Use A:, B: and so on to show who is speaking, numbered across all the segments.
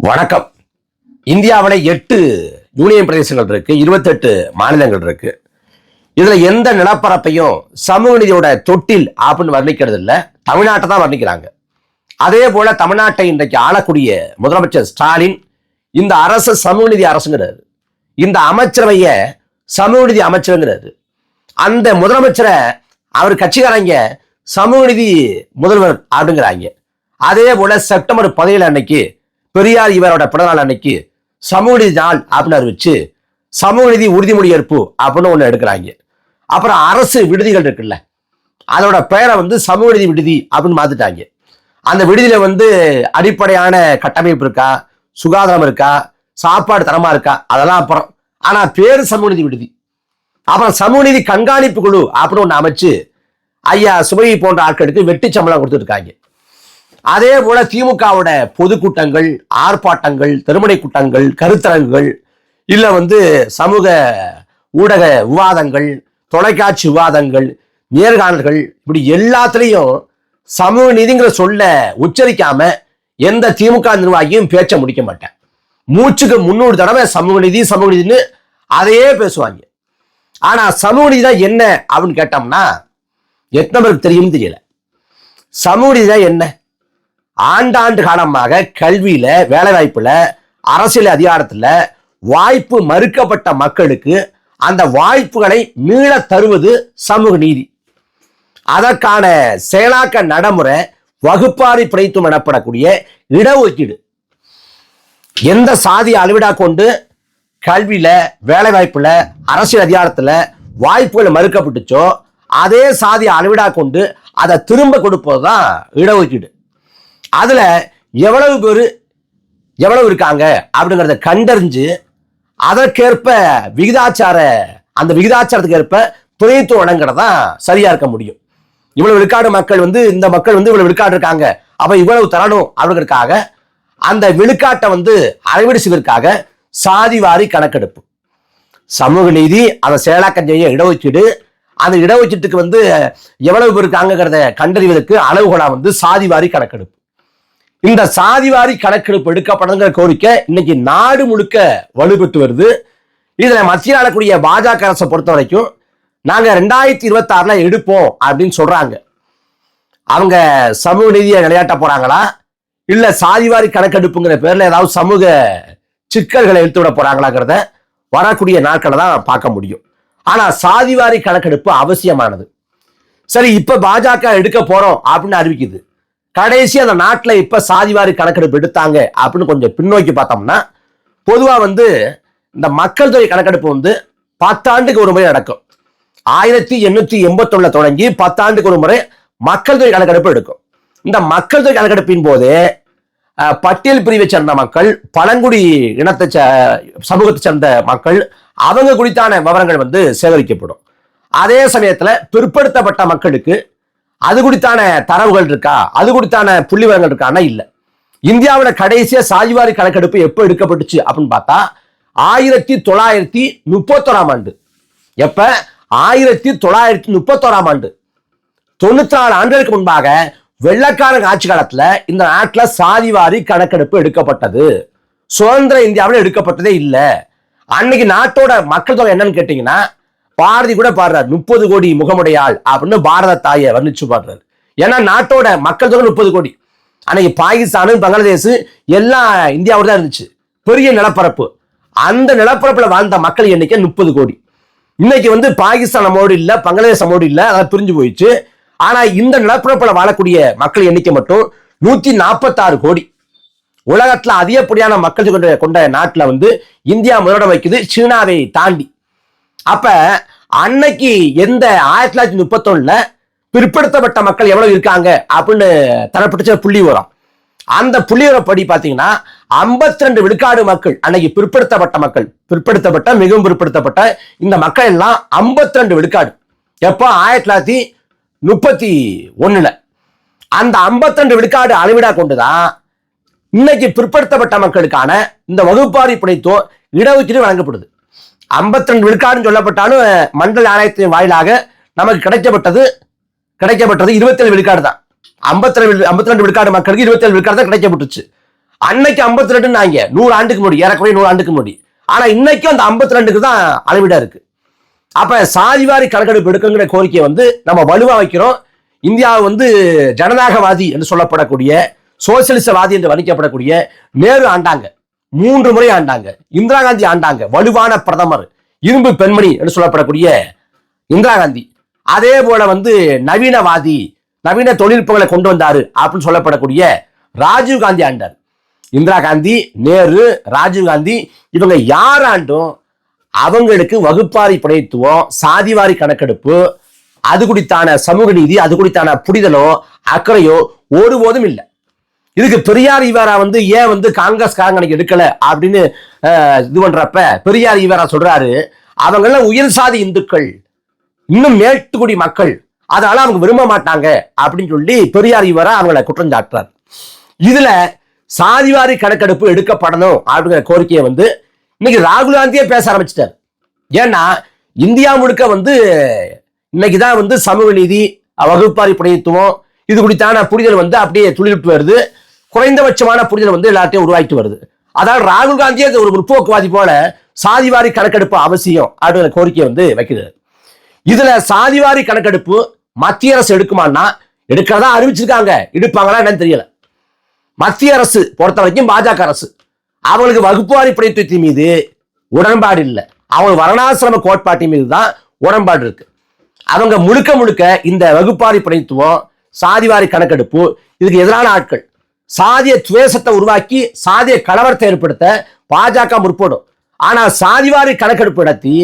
A: வணக்கம். இந்தியாவில் 8 யூனியன் பிரதேசங்கள் இருக்கு, 28 மாநிலங்கள் இருக்கு. இதுல எந்த நிலப்பரப்பையும் சமூக நீதியோட தொட்டில் அப்படின்னு வர்ணிக்கிறது இல்லை, தமிழ்நாட்டை தான் வர்ணிக்கிறாங்க. அதே போல தமிழ்நாட்டை இன்றைக்கு ஆளக்கூடிய முதலமைச்சர் ஸ்டாலின் இந்த அரசு சமூக நீதி அரசுங்கிறாரு, இந்த அமைச்சரவைய சமூக நீதி அமைச்சருங்கிறாரு. அந்த முதலமைச்சரை அவர் கட்சிக்காரங்க சமூக நீதி முதல்வர் அப்படிங்கிறாங்க. அதே போல செப்டம்பர் 17 அன்னைக்கு பெரியார் இவரோட பிறந்தநாள் அன்னைக்கு சமூக நீதி நாள் அப்படின்னு அறிவிச்சு சமூக நீதி உறுதிமொழி ஏற்பு அப்படின்னு ஒண்ணு எடுக்கிறாங்க. அப்புறம் அரசு விடுதிகள் இருக்குல்ல, அதோட பெயரை சமூக நீதி விடுதி அப்படின்னு மாத்திட்டாங்க. அந்த விடுதியில அடிப்படையான கட்டமைப்பு இருக்கா, சுகாதாரம் இருக்கா, சாப்பாடு தரமா இருக்கா, அதெல்லாம் அப்புறம். ஆனா பேரு சமூக நீதி விடுதி. அப்புறம் சமூக நீதி கண்காணிப்பு குழு அப்படின்னு ஒண்ணு அமைச்சு ஐயா சுபை போன்ற ஆட்களுக்கு வெட்டி சம்பளம் கொடுத்துருக்காங்க. அதே போல திமுகவோட பொதுக்கூட்டங்கள், ஆர்ப்பாட்டங்கள், திருமணை கூட்டங்கள், கருத்தரங்குகள், இல்ல சமூக ஊடக விவாதங்கள், தொலைக்காட்சி விவாதங்கள், நேர்காணல்கள், இப்படி எல்லாத்துலயும் சமூக நீதிங்கிற சொல்ல உச்சரிக்காம எந்த திமுக நிர்வாகியும் பேச்ச முடிக்க மாட்டேன். மூச்சுக்கு 300 தடவை சமூக நீதி சமூக நீதினு அதையே பேசுவாங்க. ஆனா சமூக நீதி தான் என்ன அப்படின்னு கேட்டோம்னா எத்தனை பேருக்கு தெரியும் தெரியல. சமூக நீதி தான் என்ன? ஆண்டாண்டு காலமாக கல்வியில, வேலை வாய்ப்புல, அரசியல் அதிகாரத்துல வாய்ப்பு மறுக்கப்பட்ட மக்களுக்கு அந்த வாய்ப்புகளை மீள தருவது சமூக நீதி. அதற்கான செயலாக்க நடைமுறை வகுப்பாரி பிணைத்துவம் எனப்படக்கூடிய இடஒதுக்கீடு. எந்த சாதி அளவிடா கொண்டு கல்வியில, வேலை வாய்ப்புல, அரசியல் அதிகாரத்துல வாய்ப்புகள் மறுக்கப்பட்டுச்சோ அதே சாதி அளவிடா கொண்டு அதை திரும்ப கொடுப்பதுதான் இடஒதுக்கீடு. அதுல எவ்வளவு பேரு எவ்வளவு இருக்காங்க அப்படிங்கிறத கண்டறிஞ்சு அதற்கேற்ப அந்த விகிதாச்சாரத்துக்கு ஏற்ப துணைத்துவம் வழங்குறதா சரியா இருக்க முடியும். இவ்வளவு விழுக்காடு மக்கள் இந்த மக்கள் இவ்வளவு விழுக்காடு இருக்காங்க, அப்ப இவ்வளவு தரணும் அப்படிங்கிறதுக்காக அந்த விழுக்காட்டை அளவீடு செய்வதற்காக சாதிவாரி கணக்கெடுப்பு. சமூக நீதி அதை செயலாக்கம் செய்ய இடஒதுக்கீடு. அந்த இடஒதுக்கீட்டுக்கு எவ்வளவு பேர் இருக்காங்கிறத கண்டறிவதற்கு அளவுகோலா சாதிவாரி கணக்கெடுப்பு. இந்த சாதிவாரி கணக்கெடுப்பு எடுக்கப்படுங்கிற கோரிக்கை இன்னைக்கு நாடு முழுக்க வலுப்பெற்று வருது. இதுல மத்தியில் ஆளக்கூடிய பாஜக அரசை பொறுத்த வரைக்கும் நாங்க 2026 எடுப்போம் அப்படின்னு சொல்றாங்க. அவங்க சமூக நீதியை விளையாட்ட போறாங்களா, இல்ல சாதிவாரி கணக்கெடுப்புங்கிற பேர்ல ஏதாவது சமூக சிக்கல்களை இழுத்து விட போறாங்களாங்கிறத வரக்கூடிய நாட்களை தான் பார்க்க முடியும். ஆனா சாதிவாரி கணக்கெடுப்பு அவசியமானது. சரி, இப்ப பாஜக எடுக்க போறோம் அப்படின்னு அறிவிக்குது. கடைசி அந்த நாட்டுல இப்ப சாதிவாரி கணக்கெடுப்பு எடுத்தாங்க அப்படின்னு கொஞ்சம் பின்னோக்கி பார்த்தோம்னா, பொதுவா இந்த மக்கள் தொகை கணக்கெடுப்பு 10 ஆண்டுக்கு ஒரு முறை நடக்கும். 1881 தொடங்கி 10 ஆண்டுக்கு ஒரு முறை மக்கள் தொகை கணக்கெடுப்பு எடுக்கும். இந்த மக்கள் தொகை கணக்கெடுப்பின் போது பட்டியல் பிரிவை சேர்ந்த மக்கள், பழங்குடி இனத்தை சமூகத்தை சேர்ந்த மக்கள், அவங்க குறித்தான விவரங்கள் சேகரிக்கப்படும். அதே சமயத்துல பிற்படுத்தப்பட்ட மக்களுக்கு அது குறித்தான தரவுகள் இருக்கா, அது குறித்தான புள்ளி விவரங்கள் இருக்கான்னா இல்ல. இந்தியாவோட கடைசியா சாதிவாரி கணக்கெடுப்பு எப்ப எடுக்கப்பட்டுச்சு அப்படின்னு பார்த்தா 1931 ஆண்டு. எப்ப? 1931 ஆண்டு. 94 ஆண்டுகளுக்கு முன்பாக வெள்ளக்காரங்க ஆட்சி காலத்துல இந்த நாட்டுல சாதிவாரி கணக்கெடுப்பு எடுக்கப்பட்டது. சுதந்திர இந்தியாவில் எடுக்கப்பட்டதே இல்லை. அன்னைக்கு நாட்டோட மக்கள் தொகை என்னன்னு கேட்டீங்கன்னா, பாரதி கூட பாடுறார் 30 கோடி முகமுடையாள் அப்படின்னு பாரத தாயை வர்ணிச்சு பாடுறாரு. ஏன்னா நாட்டோட மக்கள் தொகை 30 கோடி. அன்னைக்கு பாகிஸ்தானு, பங்களாதேஷ் எல்லாம் இந்தியாவோட தான் இருந்துச்சு, பெரிய நிலப்பரப்பு. அந்த நிலப்பரப்புல வாழ்ந்த மக்கள் எண்ணிக்கை 30 கோடி. இன்னைக்கு பாகிஸ்தான் நம்மோடு இல்ல, பங்களாதேஷ் நம்மோடு இல்ல, அதாவது பிரிஞ்சு போயிடுச்சு. ஆனா இந்த நிலப்பரப்புல வாழக்கூடிய மக்கள் எண்ணிக்கை மட்டும் 146 கோடி. உலகத்துல அதிகப்படியான மக்கள் கொண்ட நாட்டுல இந்தியா முதலிடம் வைக்குது, சீனாவை தாண்டி. அப்ப அன்னைக்கு எந்த 1931 பிற்படுத்தப்பட்ட மக்கள் எவ்வளவு இருக்காங்க அப்படின்னு தரப்பட்ட புள்ளி வரும். அந்த புள்ளி வரப்படி பாத்தீங்கன்னா 52 விழுக்காடு மக்கள் அன்னைக்கு பிற்படுத்தப்பட்ட மிகவும் பிற்படுத்தப்பட்ட இந்த மக்கள் எல்லாம் 52 விழுக்காடு. எப்போ? 1931. அந்த 52 விழுக்காடு அளவிடா கொண்டுதான் இன்னைக்கு பிற்படுத்தப்பட்ட மக்களுக்கான இந்த வகுப்பாரி பிணைத்துவம் இடஒதுக்கீடு வழங்கப்படுது. 52 விழுக்காடுன்னு சொல்லப்பட்டாலும் மண்டல ஆணையத்தின் வாயிலாக நமக்கு கிடைக்கப்பட்டது 27 விழுக்காடு தான். 52 விழுக்காடு மக்களுக்கு 27 விழுக்காடு தான் கிடைக்கப்பட்டுச்சு. அன்னைக்கு 52 100 ஆண்டுக்கு முன்னாடி, ஏறக்குறைய 100 ஆண்டுக்கு முன்னாடி. ஆனா இன்னைக்கும் அந்த 52க்கு தான் அளவிடா இருக்கு. அப்ப சாதிவாரி கணக்கெடுப்பு எடுக்குங்கிற கோரிக்கையை வந்து நம்ம வலுவா வைக்கிறோம். இந்தியாவை வந்து ஜனநாயகவாதி என்று சொல்லப்படக்கூடிய, சோசியலிசவாதி என்று வர்ணிக்கப்படக்கூடிய நேரு ஆண்டாங்க, 3 முறை ஆண்டாங்க. இந்திரா காந்தி ஆண்டாங்க, வலுவான பிரதமர், இரும்பு பெண்மணி என்று சொல்லப்படக்கூடிய இந்திரா காந்தி. அதே போல வந்து நவீனவாதி, நவீன தொழில்நுட்பங்களை கொண்டு வந்தாரு அப்படின்னு சொல்லப்படக்கூடிய ராஜீவ் காந்தி ஆண்டார். இந்திரா காந்தி, நேரு, ராஜீவ் காந்தி இவங்க யாராண்டும் அவங்களுக்கு வகுப்பாரி பிரதித்துவம், சாதிவாரி கணக்கெடுப்பு, அது குறித்தான சமூக நீதி, அது குறித்தான புரிதலோ அக்கறையோ ஒருபோதும் இல்லை. இதுக்கு பெரியார் ஈவேரா வந்து ஏன் வந்து காங்கிரஸ்காரங்க எடுக்கல அப்படின்னு இது பண்றப்ப பெரியார் ஈவேரா சொல்றாரு, அவங்க எல்லாம் உயர் சாதி இந்துக்கள், இன்னும் மேட்டுக்குடி மக்கள், அதனால அவங்க விரும்ப மாட்டாங்க அப்படின்னு சொல்லி பெரியார் ஈவேரா அவங்களை குற்றம் சாட்டுறார். இதுல சாதிவாரி கணக்கெடுப்பு எடுக்கப்படணும் அப்படிங்கிற கோரிக்கையை வந்து இன்னைக்கு ராகுல் காந்தியே பேச ஆரம்பிச்சிட்டார். ஏன்னா இந்தியா முழுக்க வந்து இன்னைக்குதான் வந்து சமூக நீதி, வகுப்பாரி பிரதித்துவம் இது குறித்தான புரிதல் வந்து அப்படியே துளிர்விட்டு வருது. குறைந்தபட்சமான புரிதல் வந்து எல்லாத்தையும் உருவாக்கிட்டு வருது. அதாவது ராகுல் காந்தியே ஒரு முற்போக்குவாதி போல சாதிவாரி கணக்கெடுப்பு அவசியம் அப்படிங்கிற கோரிக்கை வந்து வைக்கிறார். இதுல சாதிவாரி கணக்கெடுப்பு மத்திய அரசு எடுக்குமான்னா, எடுக்கிறதா அறிவிச்சிருக்காங்க, எடுப்பாங்களா என்னன்னு தெரியல. மத்திய அரசு பொறுத்த வரைக்கும் பாஜக அரசு அவங்களுக்கு வகுப்புவாரி பிரதித்துவத்தின் மீது உடன்பாடு இல்லை, அவங்க வர்ணாசிரம கோட்பாட்டின் மீது தான் உடன்பாடு இருக்கு. அவங்க முழுக்க முழுக்க இந்த வகுப்பாரி பிரதித்துவம், சாதிவாரி கணக்கெடுப்பு இதுக்கு எதிரான ஆட்கள். சாதிய துவேஷத்தை உருவாக்கி சாதிய கலவரத்தை ஏற்படுத்த பாஜக முற்படும். ஆனா சாதிவாரி கணக்கெடுப்பு நடத்தி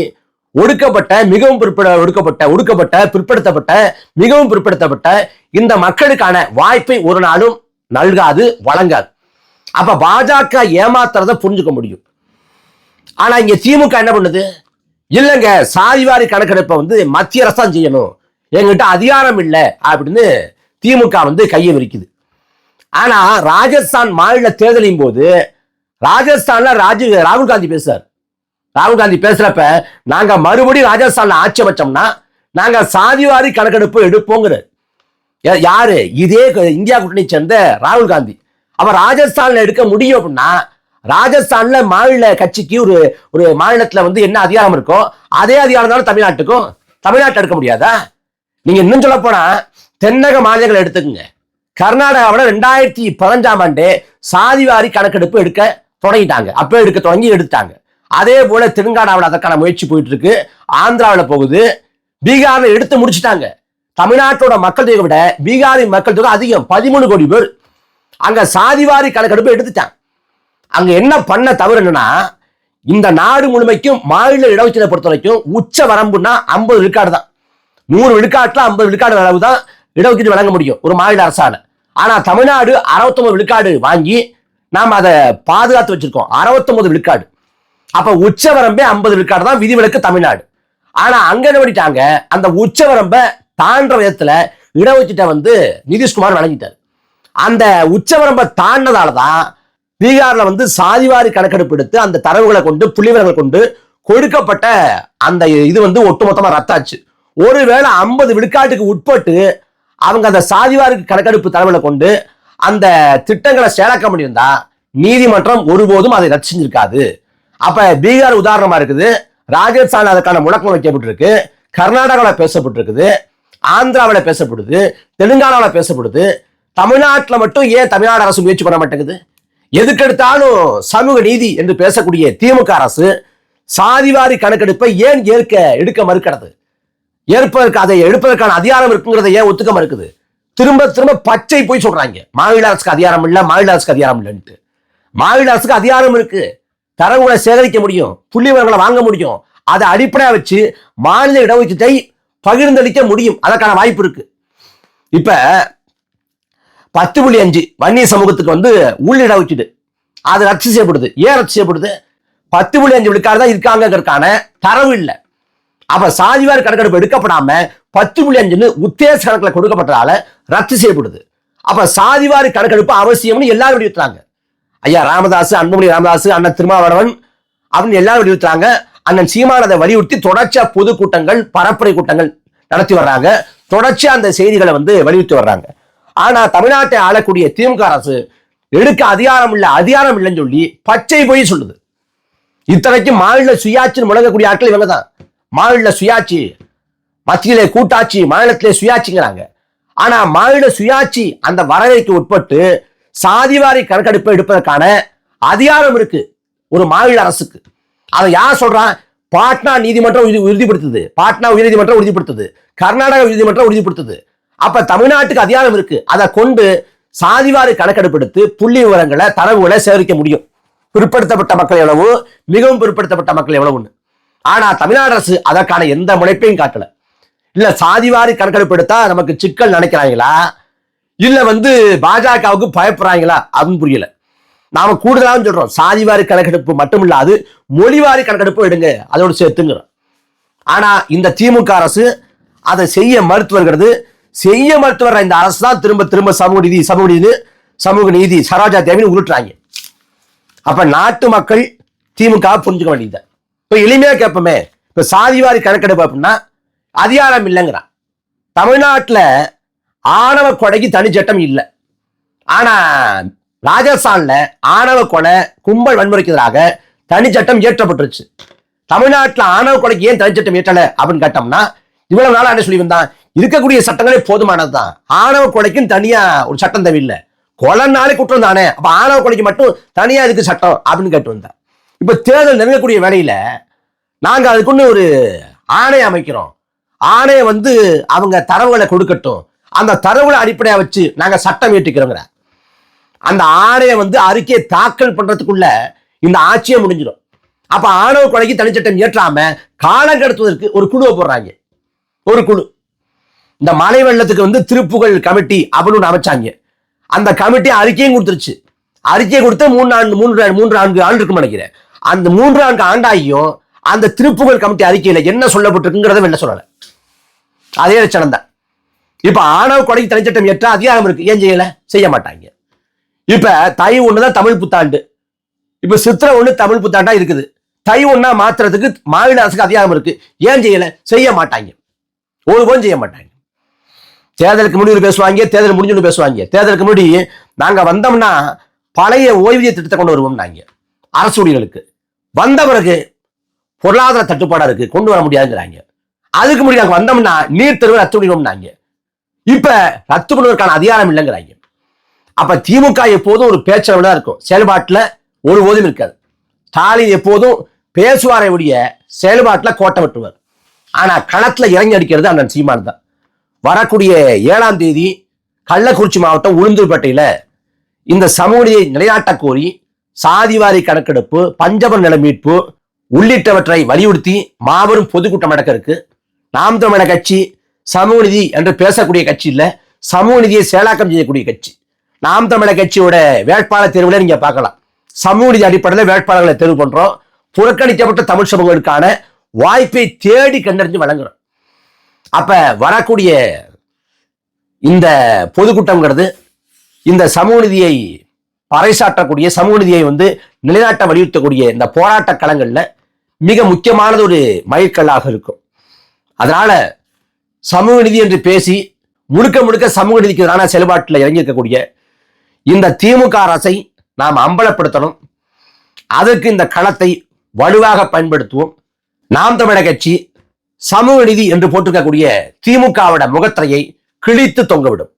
A: ஒடுக்கப்பட்ட, மிகவும் ஒடுக்கப்பட்ட பிற்படுத்தப்பட்ட, மிகவும் பிற்படுத்தப்பட்ட இந்த மக்களுக்கான வாய்ப்பை ஒரு நாளும் நல்காது, வழங்காது. அப்ப பாஜக ஏமாத்துறத புரிஞ்சுக்க முடியும். ஆனா இங்க திமுக என்ன பண்ணுது, இல்லைங்க சாதிவாரி கணக்கெடுப்பை வந்து மத்திய அரசு தான் செய்யணும், எங்கிட்ட அதிகாரம் இல்லை அப்படின்னு திமுக வந்து கையை விரிக்குது. ஆனா ராஜஸ்தான் மாநில தேர்தலின் போது ராஜஸ்தான்ல ராகுல் காந்தி பேசுறார். ராகுல் காந்தி பேசுறப்ப, நாங்க மறுபடியும் ராஜஸ்தான்ல ஆட்சி அமைச்சோம்னா நாங்க சாதிவாரி கணக்கெடுப்பு எடுப்போங்கிறார். யாரு? இதே இந்தியா கூட்டணி சேர்ந்த ராகுல் காந்தி. அப்ப ராஜஸ்தான்ல எடுக்க முடியும் அப்படின்னா, ராஜஸ்தான்ல மாநில கட்சிக்கு ஒரு மாநிலத்துல வந்து என்ன அதிகாரம் இருக்கோ அதே அதிகாரம் தானே தமிழ்நாட்டுக்கும். தமிழ்நாட்டை எடுக்க முடியாதா? நீங்க இன்னும் சொல்ல போனா தென்னக மாநிலங்களை எடுத்துக்கங்க. கர்நாடகாவில் 2015ஆம் ஆண்டு சாதிவாரி கணக்கெடுப்பு எடுக்க தொடங்கிட்டாங்க. அப்ப எடுக்க தொடங்கி எடுத்தாங்க. அதே போல தெலுங்கானாவில் அதற்கான முயற்சி போயிட்டு இருக்கு, ஆந்திராவில் போகுது, பீகார்ல எடுத்து முடிச்சுட்டாங்க. தமிழ்நாட்டோட மக்கள் தொகை விட பீகாரின் மக்கள் தொகை அதிகம், 13 கோடி பேர். அங்க சாதிவாரி கணக்கெடுப்பு எடுத்துட்டாங்க. அங்க என்ன பண்ண தவறு என்னன்னா, இந்த நாடு முழுமைக்கும் மாநில இடஒதுக்கீட்டை பொறுத்த வரைக்கும் உச்ச வரம்புனா 50 விழுக்காடு தான். 100 விழுக்காட்டுல 50 விழுக்காடு அளவு தான் இடஒதுக்கீடு வழங்க முடியும் ஒரு மாநில அரசால. ஆனா தமிழ்நாடு 69 விழுக்காடு வாங்கி நாம் அதை பாதுகாத்து வச்சிருக்கோம், 69 விழுக்காடு. அப்ப உச்ச வரம்பே 50 விழுக்காடு தான் விதிவிலக்கு தமிழ்நாடு. ஆனா அங்க என்ன பண்ணிட்டாங்க, அந்த உச்ச வரம்பை தாண்ட விதத்துல இடஒதுக்கீட்டை வந்து நிதிஷ்குமார் வழங்கிட்டார். அந்த உச்சவரம்பை தாண்டதாலதான் பீகார்ல வந்து சாதிவாரி கணக்கெடுப்பு எடுத்து அந்த தரவுகளை கொண்டு, புள்ளிவிவரங்களை கொண்டு கொடுக்கப்பட்ட அந்த இது வந்து ஒட்டுமொத்தமா ரத்தாச்சு. ஒருவேளை 50 விழுக்காட்டுக்கு உட்பட்டு அவங்க அந்த சாதிவாரி கணக்கெடுப்பு தரவுகளை கொண்டு அந்த திட்டங்களை செயலாக்க முடியிருந்தா நீதிமன்றம் ஒருபோதும் அதை ரத்து செஞ்சிருக்காது. அப்ப பீகார் உதாரணமா இருக்குது, ராஜஸ்தான் அதற்கான முழக்கம் வைக்கப்பட்டிருக்கு, கர்நாடகாவில் பேசப்பட்டிருக்குது, ஆந்திராவில் பேசப்படுது, தெலுங்கானாவில் பேசப்படுது. தமிழ்நாட்டில் மட்டும் ஏன் தமிழ்நாடு அரசு முயற்சி பண்ண மாட்டேங்குது? எதுக்கெடுத்தாலும் சமூக நீதி என்று பேசக்கூடிய திமுக அரசு சாதிவாரி கணக்கெடுப்பை ஏன் எடுக்க மறுக்கிறது? அதை எடுப்பதற்கான அதிகாரம் இருக்குங்கிறத ஏன் ஒத்துக்க மறுக்குது? திரும்ப திரும்ப பச்சை போய் சொல்றாங்க, மாநில அரசுக்கு அதிகாரம் இல்லை, மாநில அரசுக்கு அதிகாரம் இல்லைன்ட்டு. மாநில அரசுக்கு அதிகாரம் இருக்கு, தரவுகளை சேகரிக்க முடியும், புள்ளிவிவரங்களை வாங்க முடியும், அதை அடிப்படையா வச்சு மாநில இடஒதுக்கீட்டை பகிர்ந்தளிக்க முடியும், அதற்கான வாய்ப்பு இருக்கு. இப்ப 10.5 வன்னிய சமூகத்துக்கு வந்து உள் இடஒதுக்கீடு அது ரத்து செய்யப்படுது. ஏன் ரத்து செய்யப்படுது? 10.5 விழுக்காடு தான் இருக்காங்கிறதுக்கான தரவு இல்லை. அப்ப சாதிவாரி கணக்கெடுப்பு எடுக்கப்படாம 10.5 உத்தேச கணக்கில் கொடுக்கப்பட்டதால ரத்து செய்யப்படுது. அப்ப சாதிவாரி கணக்கெடுப்பு அவசியம்னு எல்லாரும் வலியுறுத்துறாங்க. ஐயா ராமதாஸ், அன்புமணி ராமதாஸ், அண்ணன் திருமாவளவன் அப்படின்னு எல்லாரும் வலியுறுத்துறாங்க. அண்ணன் சீமான் அதை வலியுறுத்தி தொடர்ச்சியா பொதுக்கூட்டங்கள், பரப்புரை கூட்டங்கள் நடத்தி வர்றாங்க. தொடர்ச்சியா அந்த செய்திகளை வந்து வலியுறுத்தி வர்றாங்க. ஆனா தமிழ்நாட்டை ஆளக்கூடிய திமுக அரசு எடுக்க அதிகாரம் இல்லைன்னு சொல்லி பச்சை போய் சொல்லுது. இத்தனைக்கும் மாநில சுயாட்சின்னு முழங்கக்கூடிய ஆட்கள் இவங்க தான். மாநில சுயாட்சி, மத்தியிலே கூட்டாட்சி, மாநிலத்திலே சுயாட்சிங்கிறாங்க. ஆனா மாநில சுயாட்சி அந்த வரையறைக்கு உட்பட்டு சாதிவாரி கணக்கெடுப்பை எடுப்பதற்கான அதிகாரம் இருக்கு ஒரு மாநில அரசுக்கு. அதை யார் சொல்றான்? பாட்னா நீதிமன்றம் உறுதிப்படுத்துது, பாட்னா உயர்நீதிமன்றம் உறுதிப்படுத்துது, கர்நாடக உயர்நீதிமன்றம் உறுதிப்படுத்துது. அப்ப தமிழ்நாட்டுக்கு அதிகாரம் இருக்கு. அதை கொண்டு சாதிவாரி கணக்கெடுப்பு எடுத்து புள்ளி விவரங்களை, தரவுகளை சேகரிக்க முடியும். பிற்படுத்தப்பட்ட மக்கள் எவ்வளவு, மிகவும் பிற்படுத்தப்பட்ட மக்கள் எவ்வளவுன்னு. ஆனா தமிழ்நாடு அரசு அதற்கான எந்த முனைப்பையும் காட்டல. இல்ல சாதிவாரி கணக்கெடுப்பு எடுத்தா நமக்கு சிக்கல் நினைக்கிறாங்களா, இல்ல பாஜகவுக்கு பயப்படுறாங்களா அப்படின்னு புரியல. நாம கூடுதலாக சொல்றோம், சாதிவாரி கணக்கெடுப்பு மட்டும் இல்லாது மொழிவாரி கணக்கெடுப்பு எடுங்க, அதோடு சேர்த்துங்கிறோம். ஆனா இந்த திமுக அரசு அதை செய்ய மறுத்து இந்த அரசு தான் திரும்ப திரும்ப சமூக நீதி சரோஜா தேவின்னு உருட்டுறாங்க. அப்ப நாட்டு மக்கள் திமுக புரிஞ்சுக்க வேண்டியது. இப்ப எளிமையா கேட்போமே, இப்ப சாதிவாரி கணக்கெடுப்பு அப்படின்னா அதிகாரம் இல்லைங்கிறான். தமிழ்நாட்டில் ஆணவ கொலைக்கு தனி சட்டம் இல்லை. ஆனா ராஜஸ்தான்ல ஆணவ கொலை, கும்பல் வன்முறைக்கு எதிராக தனி சட்டம் இயற்றப்பட்டுருச்சு. தமிழ்நாட்டில் ஆணவ கொலைக்கு ஏன் தனி சட்டம் இயற்றல அப்படின்னு கேட்டோம்னா, இவ்வளவு நாளா என்ன சொல்லி வந்தான், இருக்கக்கூடிய சட்டங்களே போதுமானதுதான், ஆணவ கொலைக்கும் தனியா ஒரு சட்டம் தேவையில்லை, கொலைனாலே குற்றம் தானே, அப்ப ஆணவ கொலைக்கு மட்டும் தனியா இதுக்கு சட்டம் அப்படின்னு கேட்டு வந்தேன். இப்ப தேர்தல் நெருங்கக்கூடிய வேலையில நாங்க அதுக்குன்னு ஒரு ஆணையை அமைக்கிறோம். ஆணையை அவங்க தரவுகளை கொடுக்கட்டும், அந்த தரவுகளை அடிப்படையா வச்சு நாங்க சட்டம் ஏற்றுக்கிறோங்கிற அந்த ஆணையை அறிக்கையை தாக்கல் பண்றதுக்குள்ள இந்த ஆட்சியை முடிஞ்சிடும். அப்ப ஆணவ கொலைக்கு தனிச்சட்டம் இயற்றாம காலம் கடத்துவதற்கு ஒரு குழுவை போடுறாங்க. ஒரு குழு இந்த மழை வெள்ளத்துக்கு திருப்புகழ் கமிட்டி அப்படின்னு அமைச்சாங்க. அந்த கமிட்டி அறிக்கையும் கொடுத்துருச்சு. அறிக்கை கொடுத்து 3-4 ஆண்டு இருக்குன்னு நினைக்கிறேன். அந்த 3-4 ஆண்டாகியும் அந்த திருப்புகழ் கமிட்டி அறிக்கையில என்ன சொல்லப்பட்டிருக்குங்கிறத வெளில சொல்லல. அதே லட்சணம் தான். இப்ப ஆணவ கொலைக்கு தனிச்சட்டம் ஏற்ற அதிகாரம் இருக்கு, ஏன் செய்யல? செய்ய மாட்டாங்க. இப்ப தை 1 தான் தமிழ் புத்தாண்டு, இப்ப சித்திரை 1 தமிழ் புத்தாண்டா இருக்குது. தை 1 மாத்துறதுக்கு மாநில அரசுக்கு அதிகாரம் இருக்கு, ஏன் செய்யல? செய்ய மாட்டாங்க, ஒருபோதும் செய்ய மாட்டாங்க. தேர்தலுக்கு முடிவு பேசுவாங்க, தேர்தல் முடிஞ்சு பேசுவாங்க. தேர்தலுக்கு முன்னாடி நாங்க வந்தோம்னா பழைய ஓய்வூதிய திட்டத்தை கொண்டு வருவோம். நாங்க அரசு ஊழியர்களுக்கு வந்த பிறகு பொருளாதார தட்டுப்பாடா இருக்கு, கொண்டு வர முடியாதுங்கிறாங்க. அதுக்கு முன்னாடி நாங்க வந்தோம்னா நீட் தேர்வு ரத்து பண்ணிடுவோம். நாங்க இப்ப ரத்து பண்ணுவதற்கான அதிகாரம் இல்லைங்கிறாங்க. அப்ப திமுக எப்போதும் ஒரு பேச்சளவுல இருக்கும், செயல்பாட்டுல ஒருபோதும் இருக்காது. ஸ்டாலின் எப்போதும் பேசுவாரை உடைய செயல்பாட்டுல கோட்டை விட்டுவார். ஆனா களத்துல இறங்கி அடிக்கிறது அண்ணன் சீமான் தான். வரக்கூடிய 7ஆம் தேதி கள்ளக்குறிச்சி மாவட்டம் உளுந்தூர்பேட்டையில இந்த சமூக நீதியை நிலைநாட்ட கோரி சாதிவாரி கணக்கெடுப்பு, பஞ்சபர் நில மீட்பு உள்ளிட்டவற்றை வலியுறுத்தி மாபெரும் பொதுக்கூட்டம் நடக்க இருக்கு. நாம் தமிழர் கட்சி சமூக நீதி என்று பேசக்கூடிய கட்சி இல்ல, சமூக நீதியை செயலாக்கம் செய்யக்கூடிய கட்சி. நாம் தமிழர் கட்சியோட வேட்பாளர் தேர்வுல நீங்க பார்க்கலாம். சமூக நீதி அடிப்படையில் வேட்பாளர்களை தேர்வு பண்றோம். புறக்கணிக்கப்பட்ட தமிழ் சமூகங்களுக்கான வாய்ப்பை தேடி கண்டறிஞ்சு வழங்குறோம். அப்ப வரக்கூடிய இந்த பொதுக்கூட்டம்ங்கிறது இந்த சமூக நீதியை பறைசாற்றக்கூடிய, சமூக நீதியை நிலைநாட்ட வலியுறுத்தக்கூடிய இந்த போராட்ட களங்கள்ல மிக முக்கியமானது ஒரு மைல்கல்லாக இருக்கும். அதனால சமூக நீதி என்று பேசி முழுக்க சமூக நீதிக்கு எதிரான செயல்பாட்டில் இறங்கியிருக்கக்கூடிய இந்த திமுக அரசை நாம் அம்பலப்படுத்தணும். அதற்கு இந்த களத்தை வலுவாக பயன்படுத்துவோம். நாம் தமிழர் கட்சி சமூக நீதி என்று போட்டிருக்கக்கூடிய திமுகவோட முகத்திரையை கிழித்து தொங்கவிடும்.